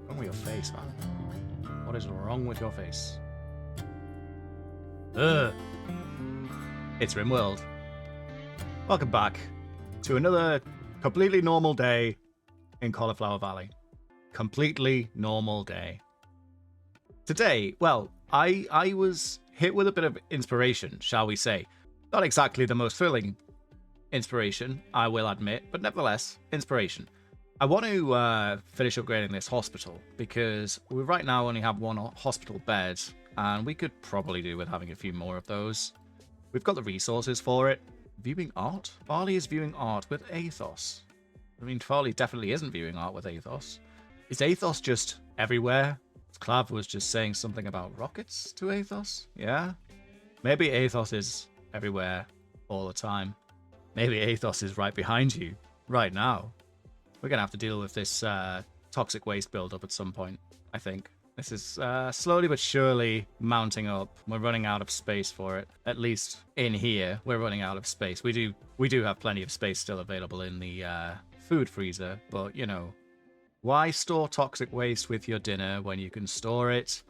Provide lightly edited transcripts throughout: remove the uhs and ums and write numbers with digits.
What's wrong with your face, man? What is wrong with your face? Ugh. It's Rimworld. Welcome back to another completely normal day in Cauliflower Valley. Completely normal day. Today, well, I was hit with a bit of inspiration, shall we say. Not exactly the most thrilling inspiration, I will admit, but nevertheless, inspiration. I want to finish upgrading this hospital because we right now only have one hospital bed, and we could probably do with having a few more of those. We've got the resources for it. Viewing art? Farley is viewing art with Athos. I mean, Farley definitely isn't viewing art with Athos. Is Athos just everywhere? Clav was just saying something about rockets to Athos? Yeah? Maybe Athos is everywhere all the time. Maybe Athos is right behind you right now. We're going to have to deal with this toxic waste buildup at some point, I think. This is slowly but surely mounting up. We're running out of space for it. At least in here, we're running out of space. We do have plenty of space still available in the food freezer, but you know, why store toxic waste with your dinner when you can store it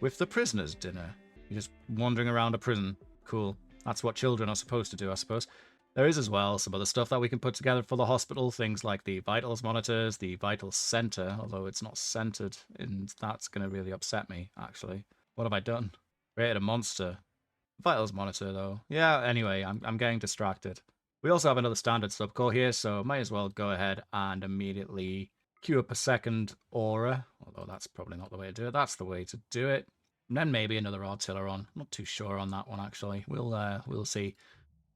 with the prisoner's dinner? You're just wandering around a prison. Cool. That's what children are supposed to do, I suppose. There is as well some other stuff that we can put together for the hospital, things like the vitals monitors, the vital center, although it's not centered, and that's going to really upset me, actually. What have I done? Created a monster. Vitals monitor, though. Yeah, anyway, I'm getting distracted. We also have another standard subcore here, so I might as well go ahead and immediately queue per second aura, although that's probably not the way to do it. That's the way to do it. And then maybe another artillery on. Not too sure on that one, actually. We'll see.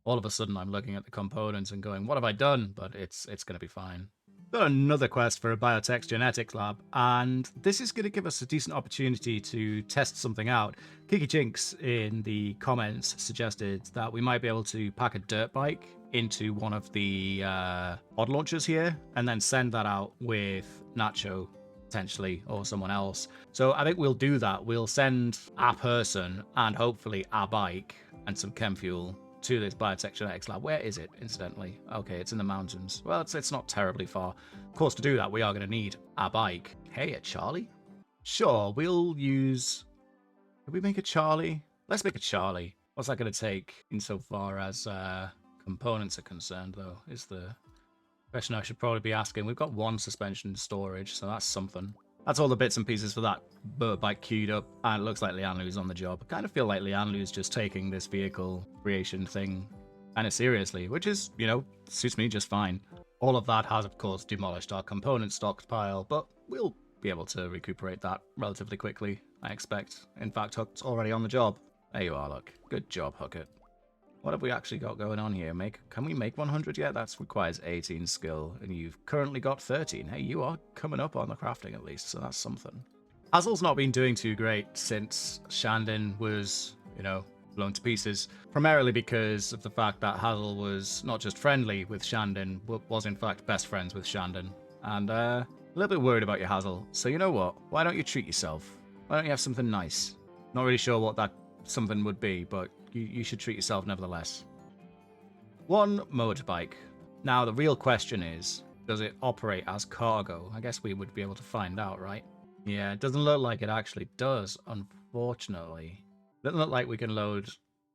All of a sudden, I'm looking at the components and going, what have I done? But it's going to be fine. Got another quest for a biotech genetics lab, and this is going to give us a decent opportunity to test something out. Kiki Jinx in the comments suggested that we might be able to pack a dirt bike into one of the pod launchers here, and then send that out with Nacho, potentially, or someone else. So I think we'll do that. We'll send a person and hopefully a bike and some chem fuel to this biotech genetics lab. Where is it, incidentally? Okay, it's in the mountains. Well, it's not terribly far. Of course, to do that, we are going to need a bike. Hey, a Charlie? Sure, we'll use... Can we make a Charlie? Let's make a Charlie. What's that going to take insofar as components are concerned, though, is the question I should probably be asking. We've got one suspension storage, so that's something. That's all the bits and pieces for that bike queued up, and it looks like Lianlu's on the job. I kind of feel like Lianlu's just taking this vehicle creation thing kind of seriously, which is, you know, suits me just fine. All of that has, of course, demolished our component stockpile, but we'll be able to recuperate that relatively quickly, I expect. In fact, Hook's already on the job. There you are, look. Good job, Hookit. What have we actually got going on here? Can we make 100 yet? That requires 18 skill, and you've currently got 13. Hey, you are coming up on the crafting at least, so that's something. Hazel's not been doing too great since Shandon was, you know, blown to pieces, primarily because of the fact that Hazel was not just friendly with Shandon, but was in fact best friends with Shandon. And a little bit worried about you, Hazel. So you know what? Why don't you treat yourself? Why don't you have something nice? Not really sure what that something would be, but you should treat yourself nevertheless. One motorbike. Now, the real question is, does it operate as cargo? I guess we would be able to find out, right? Yeah, it doesn't look like it actually does, unfortunately. It doesn't look like we can load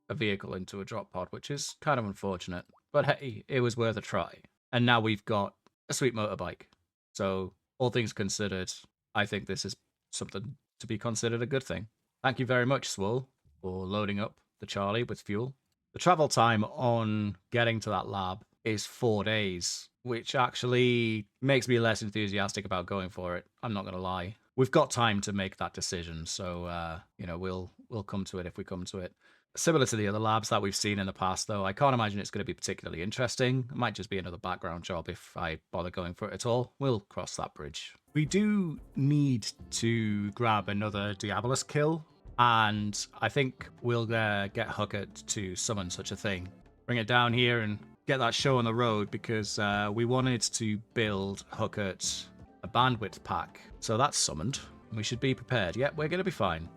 a vehicle into a drop pod, which is kind of unfortunate. But hey, it was worth a try. And now we've got a sweet motorbike. So, all things considered, I think this is something to be considered a good thing. Thank you very much, Swole, for loading up the Charlie with fuel. The travel time on getting to that lab is 4 days, which actually makes me less enthusiastic about going for it. I'm not going to lie. We've got time to make that decision, so you know, we'll come to it if we come to it. Similar to the other labs that we've seen in the past, though, I can't imagine it's going to be particularly interesting. It might just be another background job if I bother going for it at all. We'll cross that bridge. We do need to grab another Diabolus kill, and I think we'll get Hookit to summon such a thing. Bring it down here and get that show on the road, because we wanted to build Hookit a bandwidth pack. So that's summoned. We should be prepared. Yep, we're going to be fine.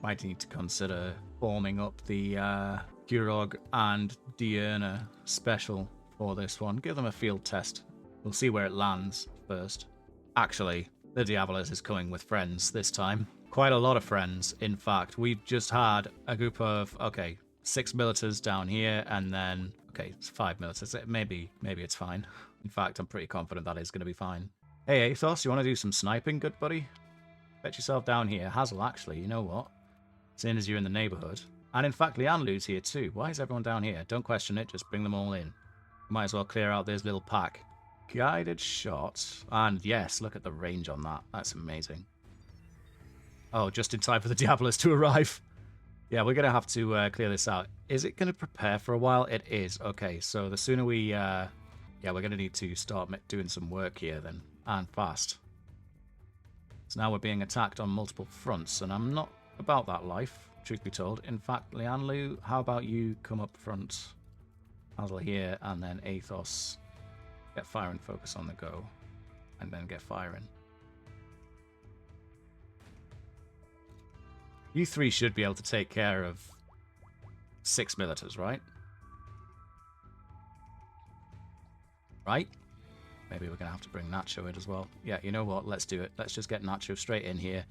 Might need to consider forming up the Gurog and Diurna special for this one. Give them a field test We'll see where it lands first. Actually, the Diabolus is coming with friends this time. Quite a lot of friends, in fact. We've just had a group of, okay, 6 militars down here, and then, okay, it's 5 militars. Maybe it's fine. In fact, I'm pretty confident that is going to be fine. Hey, Athos, you want to do some sniping, good buddy? Bet yourself down here. Hazel, actually, you know what? Seeing as you're in the neighborhood. And in fact, Lianlu's here too. Why is everyone down here? Don't question it, just bring them all in. Might as well clear out this little pack. Guided shot. And yes, look at the range on that. That's amazing. Oh, just in time for the Diabolus to arrive. Yeah, we're going to have to clear this out. Is it going to prepare for a while? It is. Okay, so the sooner we... yeah, we're going to need to start doing some work here then. And fast. So now we're being attacked on multiple fronts, and I'm not about that life, truth be told. In fact, Lianlu, how about you come up front? Hazel here, and then Athos. Get fire and focus on the go. And then get firing. You three should be able to take care of 6 militars, right? Right? Maybe we're going to have to bring Nacho in as well. Yeah, you know what? Let's do it. Let's just get Nacho straight in here.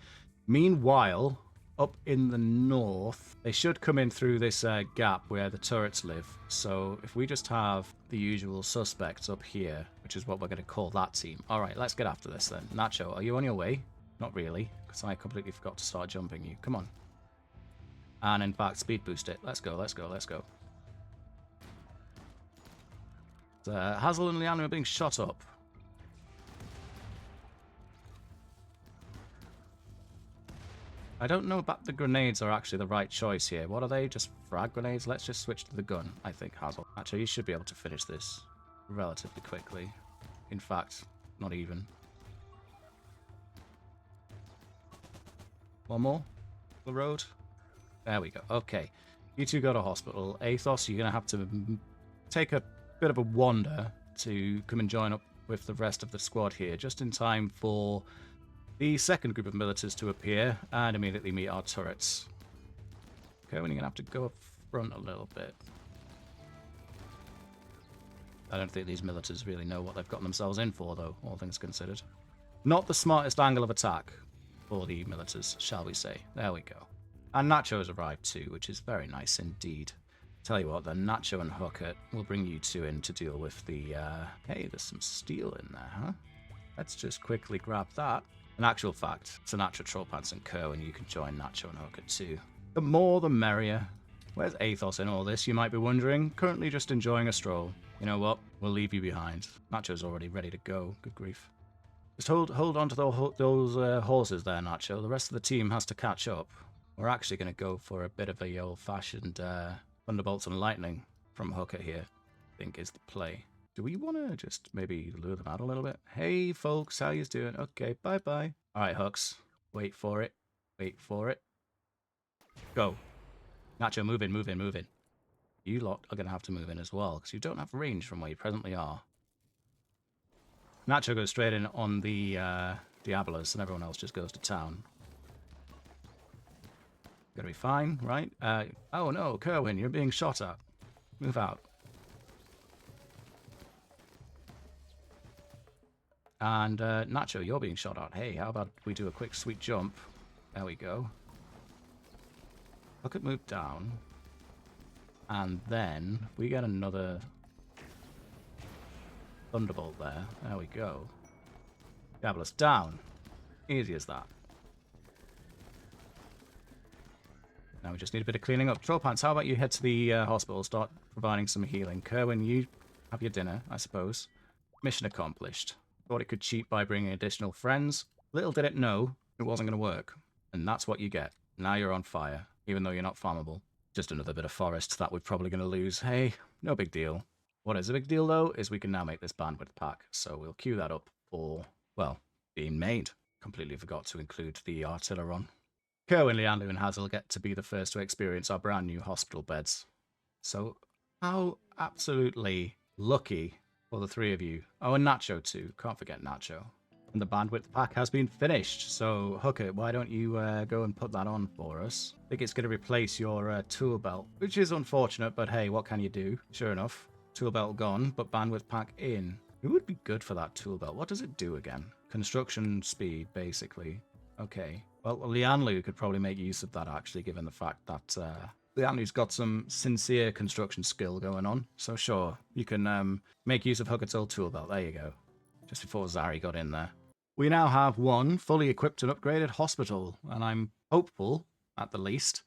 Meanwhile, up in the north, they should come in through this gap where the turrets live. So if we just have the usual suspects up here, which is what we're going to call that team. All right, let's get after this then. Nacho, are you on your way? Not really, because I completely forgot to start jumping you. Come on. And in fact, speed boost it. Let's go, let's go, let's go. Hazel and Liana are being shot up. I don't know about the grenades are actually the right choice here. What are they? Just frag grenades? Let's just switch to the gun, I think, Hazel. Actually, you should be able to finish this relatively quickly. In fact, not even. One more? The road? There we go. Okay. You two go to hospital. Athos, you're going to have to take a bit of a wander to come and join up with the rest of the squad here, just in time for the second group of militars to appear and immediately meet our turrets. Okay, we're going to have to go up front a little bit. I don't think these militars really know what they've gotten themselves in for, though, all things considered. Not the smartest angle of attack for the militars, shall we say. There we go. And Nacho has arrived too, which is very nice indeed. Tell you what, then, Nacho and Hooker will bring you two in to deal with the, hey, there's some steel in there, huh? Let's just quickly grab that. In actual fact, Sinatra, Trollpants, and Kerwin, you can join Nacho and Hooker too. The more the merrier. Where's Athos in all this, you might be wondering? Currently just enjoying a stroll. You know what? We'll leave you behind. Nacho's already ready to go. Good grief. Just hold on to those horses there, Nacho. The rest of the team has to catch up. We're actually going to go for a bit of a old-fashioned Thunderbolts and Lightning from Hooker here, I think is the play. Do we want to just maybe lure them out a little bit? Hey, folks, how you doing? Okay, bye-bye. All right, Hooks. Wait for it. Wait for it. Go. Nacho, move in, move in, move in. You lot are going to have to move in as well, because you don't have range from where you presently are. Nacho goes straight in on the Diabolus, and everyone else just goes to town. Gonna be fine, right? Oh no, Kerwin, you're being shot at. Move out. And Nacho, you're being shot at. Hey, how about we do a quick sweet jump? There we go. Look at move down. And then we get another Thunderbolt there. There we go. Diabolus down. Easy as that. Now we just need a bit of cleaning up. Trollpants, how about you head to the hospital, start providing some healing. Kerwin, you have your dinner, I suppose. Mission accomplished. Thought it could cheat by bringing additional friends. Little did it know it wasn't going to work. And that's what you get. Now you're on fire, even though you're not farmable. Just another bit of forest that we're probably going to lose. Hey, no big deal. What is a big deal, though, is we can now make this bandwidth pack. So we'll queue that up for, well, being made. Completely forgot to include the artilleron. Kerwin, Lianlu, and Hazel get to be the first to experience our brand new hospital beds. So, how absolutely lucky for the three of you. Oh, and Nacho too. Can't forget Nacho. And the bandwidth pack has been finished. So, Hooker, why don't you go and put that on for us? I think it's going to replace your tool belt, which is unfortunate, but hey, what can you do? Sure enough, tool belt gone, but bandwidth pack in. It would be good for that tool belt. What does it do again? Construction speed, basically. Okay. Well, Lianlu could probably make use of that, actually, given the fact that Lianlu's got some sincere construction skill going on. So sure, you can make use of Hucket's old tool belt. There you go. Just before Zari got in there. We now have one fully equipped and upgraded hospital, and I'm hopeful, at the least,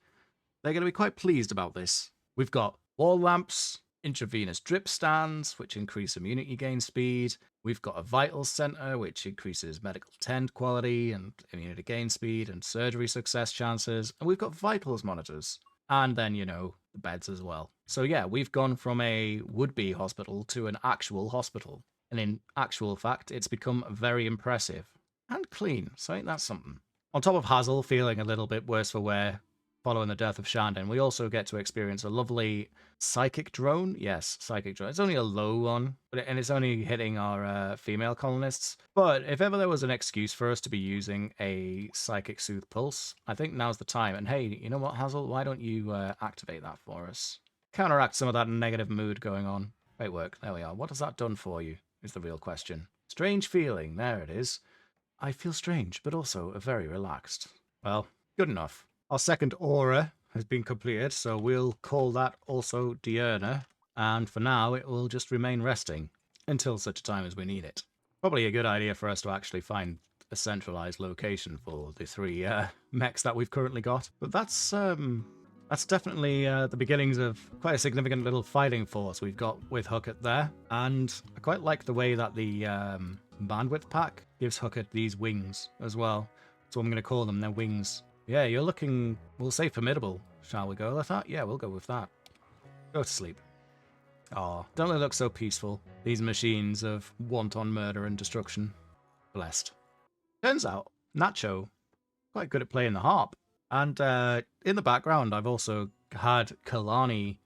they're going to be quite pleased about this. We've got wall lamps, intravenous drip stands, which increase immunity gain speed. We've got a vitals center, which increases medical tend quality and immunity gain speed and surgery success chances. And we've got vitals monitors. And then, you know, the beds as well. So yeah, we've gone from a would-be hospital to an actual hospital. And in actual fact, it's become very impressive. And clean, so ain't that something? On top of Hazel feeling a little bit worse for wear following the death of Shandon, we also get to experience a lovely psychic drone. Yes, psychic drone. It's only a low one, and it's only hitting our female colonists. But if ever there was an excuse for us to be using a psychic soothe pulse, I think now's the time. And hey, you know what, Hazel? Why don't you activate that for us? Counteract some of that negative mood going on. Great work. There we are. What has that done for you? Is the real question. Strange feeling. There it is. I feel strange, but also very relaxed. Well, good enough. Our second aura has been completed, so we'll call that also Diurna, and for now it will just remain resting until such a time as we need it. Probably a good idea for us to actually find a centralized location for the three mechs that we've currently got, but that's definitely the beginnings of quite a significant little fighting force we've got with Huckett there, and I quite like the way that the bandwidth pack gives Huckett these wings as well, so I'm going to call them their wings. Yeah, you're looking, we'll say formidable. Shall we go with that? Yeah, we'll go with that. Go to sleep. Aw, don't they look so peaceful? These machines of wanton murder and destruction. Blessed. Turns out, Nacho, quite good at playing the harp. And in the background, I've also had Kalani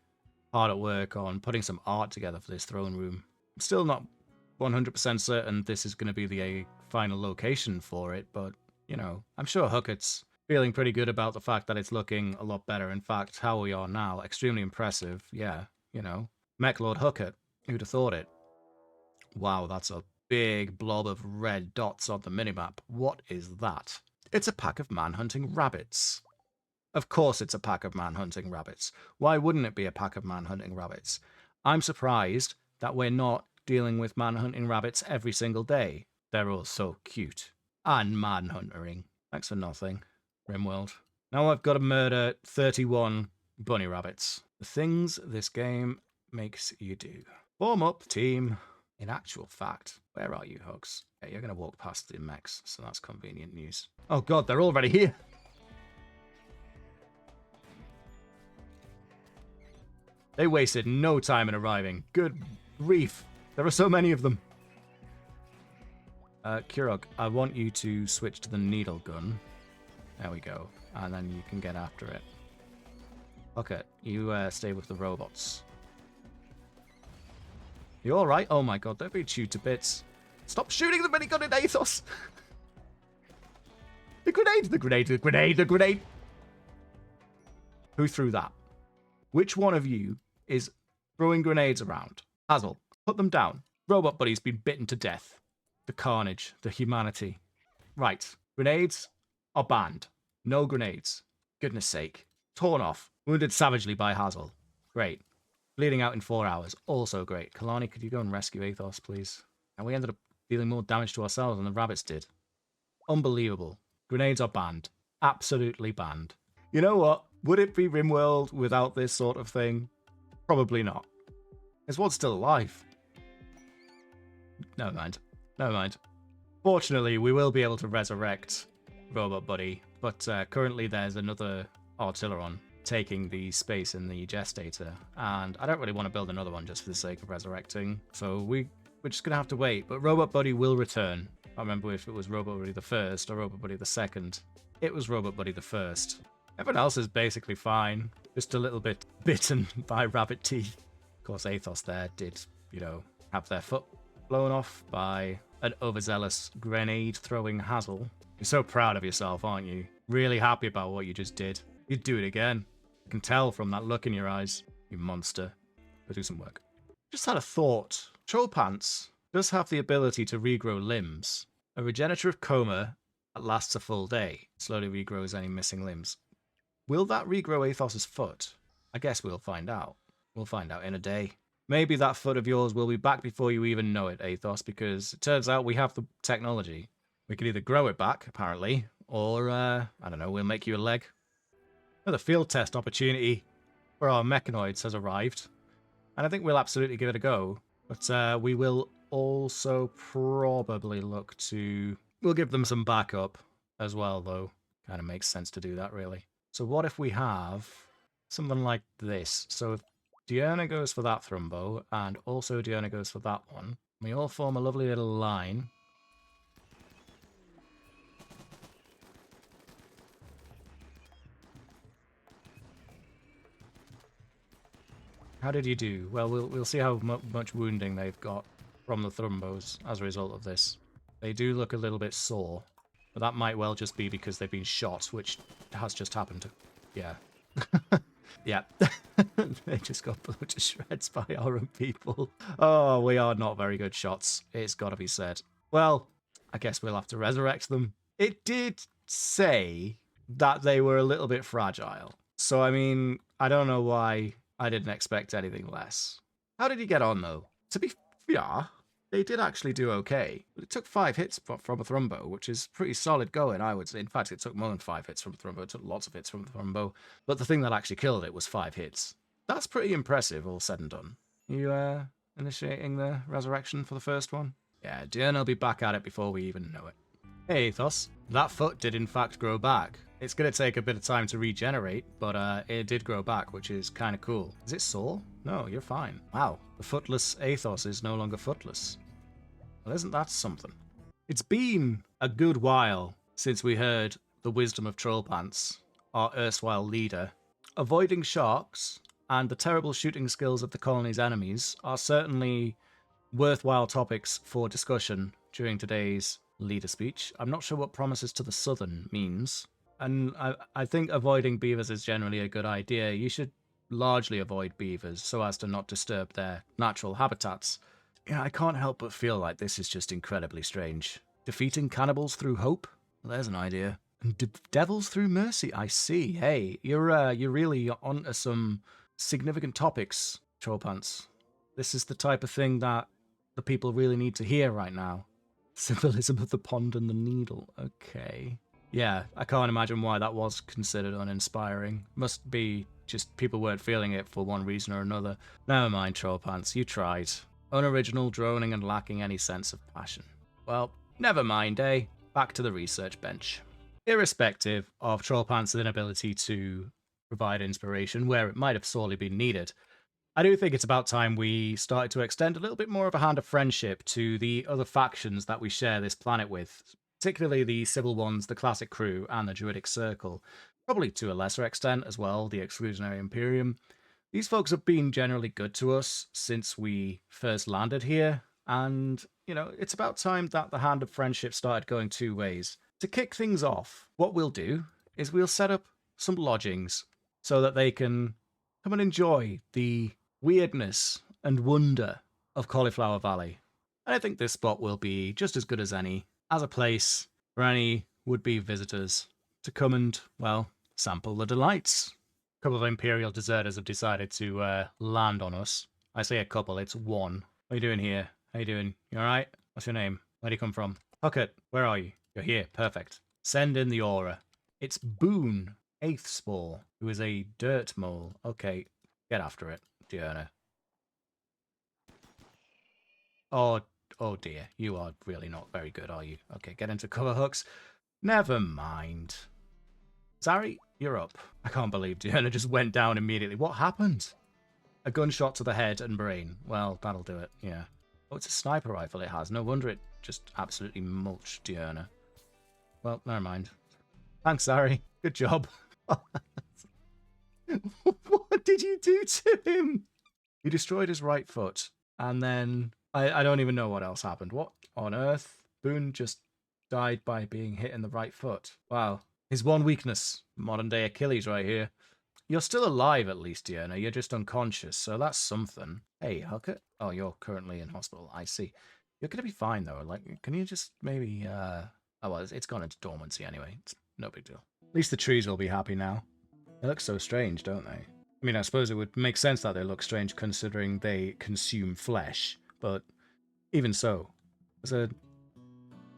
hard at work on putting some art together for this throne room. I'm still not 100% certain this is going to be the final location for it, but, you know, I'm sure Huckett's feeling pretty good about the fact that it's looking a lot better. In fact, how we are now, extremely impressive. Yeah, you know, Mech Lord Huckett, who'd have thought it? Wow, that's a big blob of red dots on the minimap. What is that? It's a pack of man-hunting rabbits. Of course it's a pack of man-hunting rabbits. Why wouldn't it be a pack of man-hunting rabbits? I'm surprised that we're not dealing with man-hunting rabbits every single day. They're all so cute. And man-huntering. Thanks for nothing. Rimworld. Now I've got to murder 31 bunny rabbits. The things this game makes you do. Form up, team. In actual fact, where are you, Hugs? Yeah, you're going to walk past the mechs, so that's convenient news. Oh god, they're already here. They wasted no time in arriving. Good grief. There are so many of them. Kurog, I want you to switch to the needle gun. There we go. And then you can get after it. Okay, you stay with the robots. You alright? Oh my god, they're being chewed to bits. Stop shooting the minigun in Athos! The grenade, the grenade, the grenade, the grenade! Who threw that? Which one of you is throwing grenades around? Hazel, put them down. Robot Buddy's been bitten to death. The carnage, the humanity. Right, grenades are banned. No grenades. Goodness sake. Torn off. Wounded savagely by Hazel. Great. Bleeding out in 4 hours. Also great. Kalani, could you go and rescue Athos, please? And we ended up dealing more damage to ourselves than the rabbits did. Unbelievable. Grenades are banned. Absolutely banned. You know what? Would it be Rimworld without this sort of thing? Probably not. Is one still alive? Never mind. Never mind. Fortunately, we will be able to resurrect Robot Buddy, but currently there's another Artilleron taking the space in the Gestator, and I don't really want to build another one just for the sake of resurrecting, so we're just going to have to wait, but Robot Buddy will return. I can't remember if it was Robot Buddy the First or Robot Buddy the Second. It was Robot Buddy the First. Everyone else is basically fine, just a little bit bitten by rabbit teeth. Of course, Athos there did, you know, have their foot blown off by an overzealous grenade-throwing Hazel. You're so proud of yourself, aren't you? Really happy about what you just did. You'd do it again. I can tell from that look in your eyes, you monster. Go do some work. Just had a thought. Troll Pants does have the ability to regrow limbs. A regenerative coma that lasts a full day. Slowly regrows any missing limbs. Will that regrow Athos's foot? I guess we'll find out. We'll find out in a day. Maybe that foot of yours will be back before you even know it, Athos, because it turns out we have the technology. We can either grow it back, apparently, or, I don't know, we'll make you a leg. Another field test opportunity for our mechanoids has arrived, and I think we'll absolutely give it a go. But we will also probably look to... We'll give them some backup as well, though. Kind of makes sense to do that, really. So what if we have something like this? So if Diurna goes for that Thrumbo, and also Diurna goes for that one, we all form a lovely little line. How did you do? Well, we'll see how much wounding they've got from the Thrumbos as a result of this. They do look a little bit sore, but that might well just be because they've been shot, which has just happened. Yeah. Yeah. They just got blown to shreds by our own people. Oh, we are not very good shots. It's got to be said. Well, I guess we'll have to resurrect them. It did say that they were a little bit fragile. So, I mean, I don't know why I didn't expect anything less. How did he get on, though? To be fair, they did actually do okay. It took 5 hits from a Thrumbo, which is pretty solid going, I would say. In fact, it took more than 5 hits from a Thrumbo. It took lots of hits from the Thrumbo. But the thing that actually killed it was 5 hits. That's pretty impressive, all said and done. You initiating the resurrection for the first one? Yeah, Diurna will be back at it before we even know it. Hey, Athos. That foot did in fact grow back. It's going to take a bit of time to regenerate, but it did grow back, which is kind of cool. Is it sore? No, you're fine. Wow, the footless Athos is no longer footless. Well, isn't that something? It's been a good while since we heard the wisdom of Trollpants, our erstwhile leader. Avoiding sharks and the terrible shooting skills of the colony's enemies are certainly worthwhile topics for discussion during today's leader speech. I'm not sure what promises to the southern means. And I think avoiding beavers is generally a good idea. You should largely avoid beavers so as to not disturb their natural habitats. Yeah, I can't help but feel like this is just incredibly strange. Defeating cannibals through hope? Well, there's an idea. And devils through mercy? I see. Hey, you're really onto some significant topics, Trollpants. This is the type of thing that the people really need to hear right now. Symbolism of the pond and the needle. Okay. Yeah, I can't imagine why that was considered uninspiring. Must be just people weren't feeling it for one reason or another. Never mind, Trollpants, you tried. Unoriginal, droning, and lacking any sense of passion. Well, never mind, eh? Back to the research bench. Irrespective of Trollpants' inability to provide inspiration where it might have sorely been needed, I do think it's about time we started to extend a little bit more of a hand of friendship to the other factions that we share this planet with, particularly the civil ones, the classic crew, and the Druidic Circle. Probably to a lesser extent as well, the Exclusionary Imperium. These folks have been generally good to us since we first landed here, and, you know, it's about time that the hand of friendship started going 2 ways. To kick things off, what we'll do is we'll set up some lodgings so that they can come and enjoy the weirdness and wonder of Cauliflower Valley. And I think this spot will be just as good as any, as a place for any would-be visitors to come and, well, sample the delights. A couple of Imperial deserters have decided to land on us. I say a couple, it's one. What are you doing here? How you doing? You alright? What's your name? Where do you come from? Huckett, where are you? You're here, perfect. Send in the aura. It's Boone, 8th Spore, who is a dirt mole. Okay, get after it, Diurna. Oh dear, you are really not very good, are you? Okay, get into cover hooks. Never mind. Zari, you're up. I can't believe Diurna just went down immediately. What happened? A gunshot to the head and brain. Well, that'll do it, yeah. Oh, it's a sniper rifle it has. No wonder it just absolutely mulched Diurna. Well, never mind. Thanks, Zari. Good job. What did you do to him? You destroyed his right foot, and then I don't even know what else happened. What on earth? Boone just died by being hit in the right foot. Wow. His one weakness. Modern day Achilles right here. You're still alive at least, Diurna. You're just unconscious, so that's something. Hey, Huckett. Oh, you're currently in hospital. I see. You're gonna be fine though. Like, can you just maybe oh well, it's gone into dormancy anyway. It's no big deal. At least the trees will be happy now. They look so strange, don't they? I mean, I suppose it would make sense that they look strange considering they consume flesh, but even so, there's a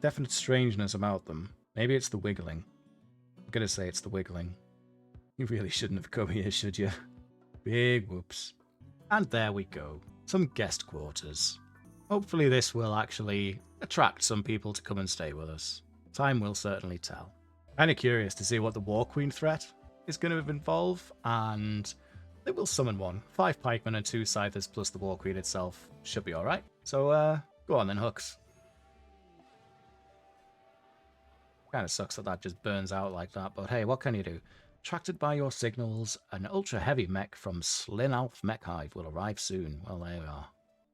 definite strangeness about them. Maybe it's the wiggling. I'm gonna say it's the wiggling. You really shouldn't have come here, should you? Big whoops. And there we go. Some guest quarters. Hopefully this will actually attract some people to come and stay with us. Time will certainly tell. Kinda curious to see what the War Queen threat is going to involve, and they will summon one. 5 pikemen and 2 scythers plus the War Queen itself should be alright. So, go on then, Hooks. Kinda sucks that just burns out like that, but hey, what can you do? Attracted by your signals, an ultra-heavy mech from Slinalf Mech Hive will arrive soon. Well, there we are.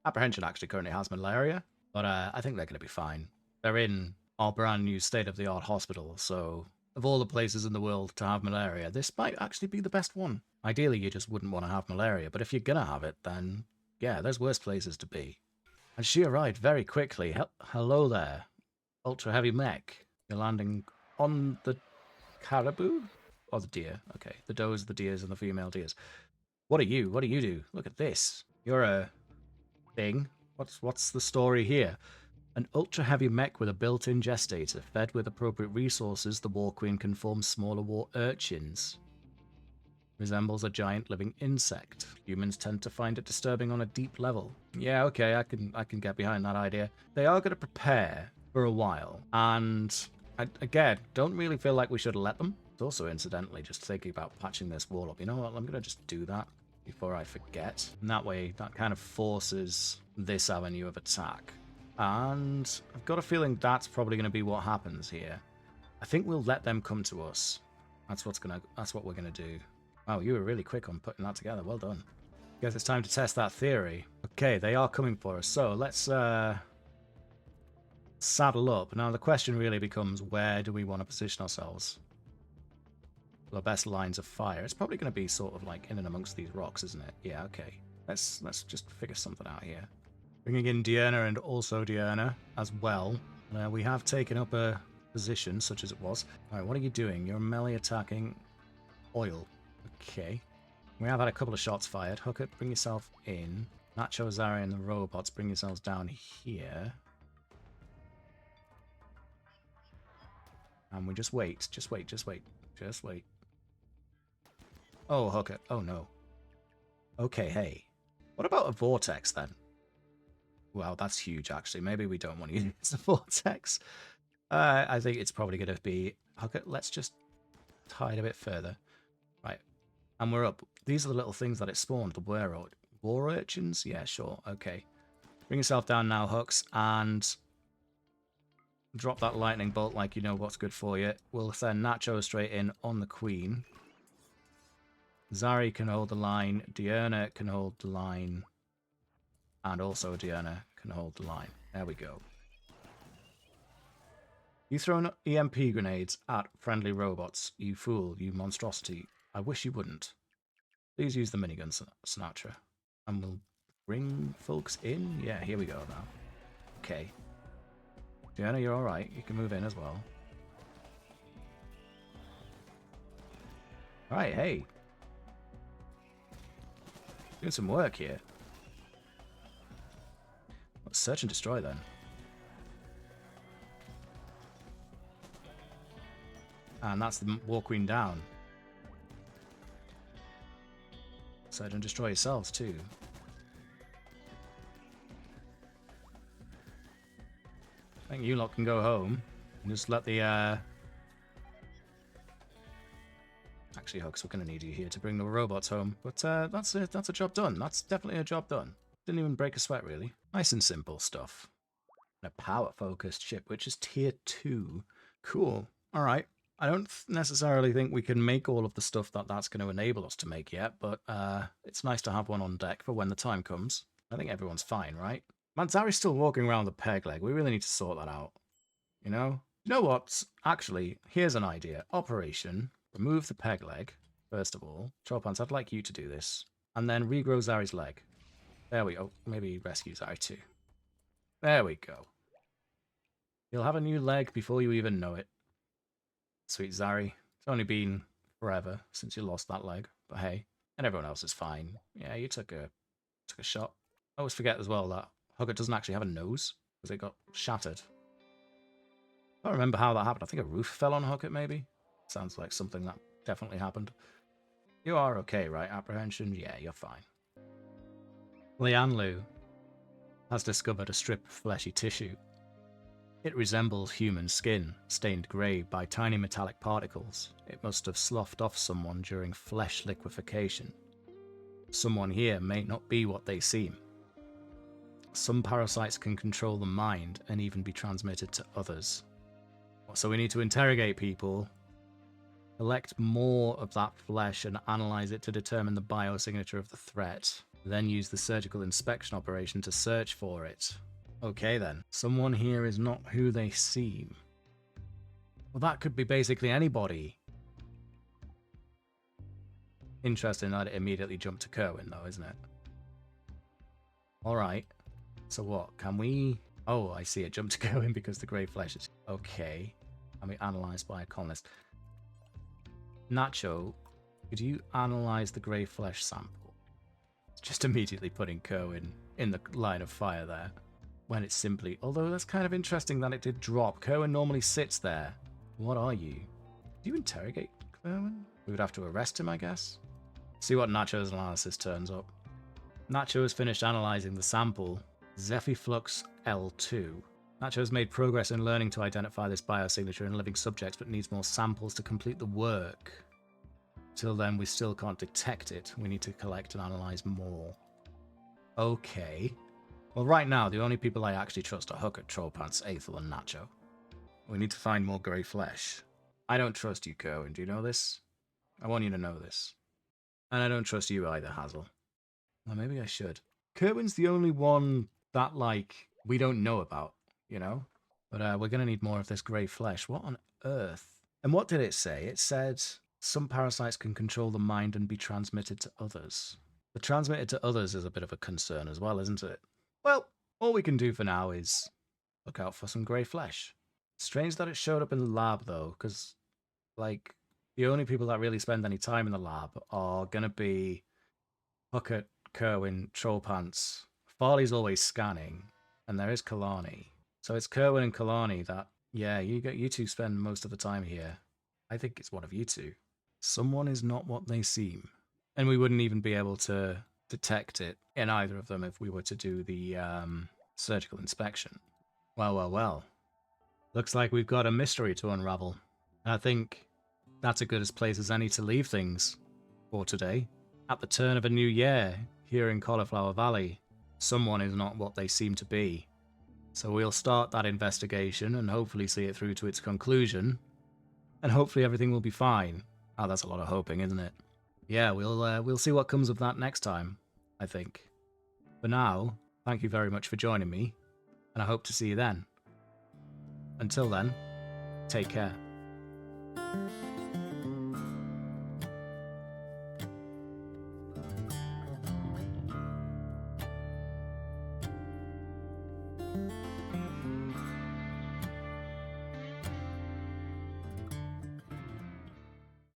Apprehension actually currently has malaria, but I think they're going to be fine. They're in our brand new state-of-the-art hospital, so of all the places in the world to have malaria, this might actually be the best one. Ideally, you just wouldn't want to have malaria, but if you're going to have it, then yeah, there's worse places to be. And she arrived very quickly. Hello there, ultra-heavy mech. You're landing on the caribou? Or the deer. Okay, the does, the deers, and the female deers. What are you? What do you do? Look at this. You're a thing. What's the story here? An ultra-heavy mech with a built-in gestator. Fed with appropriate resources, the War Queen can form smaller war urchins. Resembles a giant living insect. Humans tend to find it disturbing on a deep level. Yeah, okay, I can get behind that idea. They are going to prepare for a while, and again, don't really feel like we should let them. Also, incidentally, just thinking about patching this wall up. You know what? I'm going to just do that before I forget. And that way, that kind of forces this avenue of attack. And I've got a feeling that's probably going to be what happens here. I think we'll let them come to us. That's what we're going to do. Wow, you were really quick on putting that together. Well done. Guess it's time to test that theory. Okay, they are coming for us. So let's saddle up. Now the question really becomes, where do we want to position ourselves? The best lines of fire. It's probably going to be sort of like in and amongst these rocks, isn't it? Yeah, okay. Let's just figure something out here. Bringing in Diurna and also Diurna as well. We have taken up a position, such as it was. Alright, what are you doing? You're melee attacking oil. Okay. We have had a couple of shots fired. Hook it, bring yourself in. Nacho, Zari, and the robots, bring yourselves down here. And we just wait. Just wait, just wait. Just wait. Oh, Hooker. Oh, no. Okay, hey. What about a vortex, then? Well, that's huge, actually. Maybe we don't want to use a vortex. I think it's probably going to be... Hooker, let's just tie it a bit further. Right. And we're up. These are the little things that it spawned. The war urchins? Yeah, sure. Okay. Bring yourself down now, Hooks, and... drop that lightning bolt like you know what's good for you. We'll send Nacho straight in on the Queen. Zari can hold the line. Diurna can hold the line. And also Diurna can hold the line. There we go. You throw EMP grenades at friendly robots. You fool, you monstrosity. I wish you wouldn't. Please use the minigun, Sinatra. And we'll bring folks in. Yeah, here we go now. Okay. Diurna, you're alright. You can move in as well. Alright, hey. Doing some work here. Let's search and destroy then. And that's the War Queen down. Search and destroy yourselves too. I think you lot can go home and just let the Actually, Hooks, we're going to need you here to bring the robots home. But that's a job done. That's definitely a job done. Didn't even break a sweat, really. Nice and simple stuff. And a power-focused ship, which is tier 2. Cool. All right. I don't necessarily think we can make all of the stuff that's going to enable us to make yet, but it's nice to have one on deck for when the time comes. I think everyone's fine, right? Manzari's still walking around with a peg leg. We really need to sort that out. You know? You know what? Actually, here's an idea. Operation... remove the peg leg, first of all. Chopans, I'd like you to do this. And then regrow Zari's leg. There we go. Maybe rescue Zari too. There we go. You'll have a new leg before you even know it. Sweet Zari. It's only been forever since you lost that leg, but hey, and everyone else is fine. Yeah, you took a shot. I always forget as well that Hugget doesn't actually have a nose because it got shattered. I don't remember how that happened. I think a roof fell on Hugget, maybe. Sounds like something that definitely happened. You are okay, right? Apprehension? Yeah, you're fine. Lianlu has discovered a strip of fleshy tissue. It resembles human skin, stained grey by tiny metallic particles. It must have sloughed off someone during flesh liquefaction. Someone here may not be what they seem. Some parasites can control the mind and even be transmitted to others. So we need to interrogate people, collect more of that flesh and analyze it to determine the biosignature of the threat, then use the surgical inspection operation to search for it. Okay then, someone here is not who they seem. Well, that could be basically anybody. Interesting that it immediately jumped to Kerwin though, isn't it? Alright, so what, can we... Oh, I see, it jumped to Kerwin because the grey flesh is... Okay, can be analysed by a colonist. Nacho, could you analyse the grey flesh sample? It's just immediately putting Kerwin in the line of fire there. When it's simply... Although that's kind of interesting that it did drop. Kerwin normally sits there. What are you? Do you interrogate Kerwin? We would have to arrest him, I guess. See what Nacho's analysis turns up. Nacho has finished analysing the sample. Zephiflux L2. Nacho has made progress in learning to identify this biosignature in living subjects, but needs more samples to complete the work. Till then, we still can't detect it. We need to collect and analyse more. Okay. Well, right now, the only people I actually trust are Hugget, Trollpants, Aethel, and Nacho. We need to find more grey flesh. I don't trust you, Kerwin. Do you know this? I want you to know this. And I don't trust you either, Hazel. Well, maybe I should. Kerwin's the only one that, like, we don't know about, you know? But we're going to need more of this grey flesh. What on earth? And what did it say? It said some parasites can control the mind and be transmitted to others. The transmitted to others is a bit of a concern as well, isn't it? Well, all we can do for now is look out for some grey flesh. Strange that it showed up in the lab, though, because, like, the only people that really spend any time in the lab are going to be Hugget, Kerwin, Trollpants. Farley's always scanning, and there is Kalani. So it's Kerwin and Kalani that, yeah, you two spend most of the time here. I think it's one of you two. Someone is not what they seem. And we wouldn't even be able to detect it in either of them if we were to do the surgical inspection. Well, well, well. Looks like we've got a mystery to unravel. And I think that's as good a place as any to leave things for today. At the turn of a new year, here in Cauliflower Valley, someone is not what they seem to be. So we'll start that investigation and hopefully see it through to its conclusion. And hopefully everything will be fine. Oh, that's a lot of hoping, isn't it? Yeah, we'll see what comes of that next time, I think. For now, thank you very much for joining me, and I hope to see you then. Until then, take care.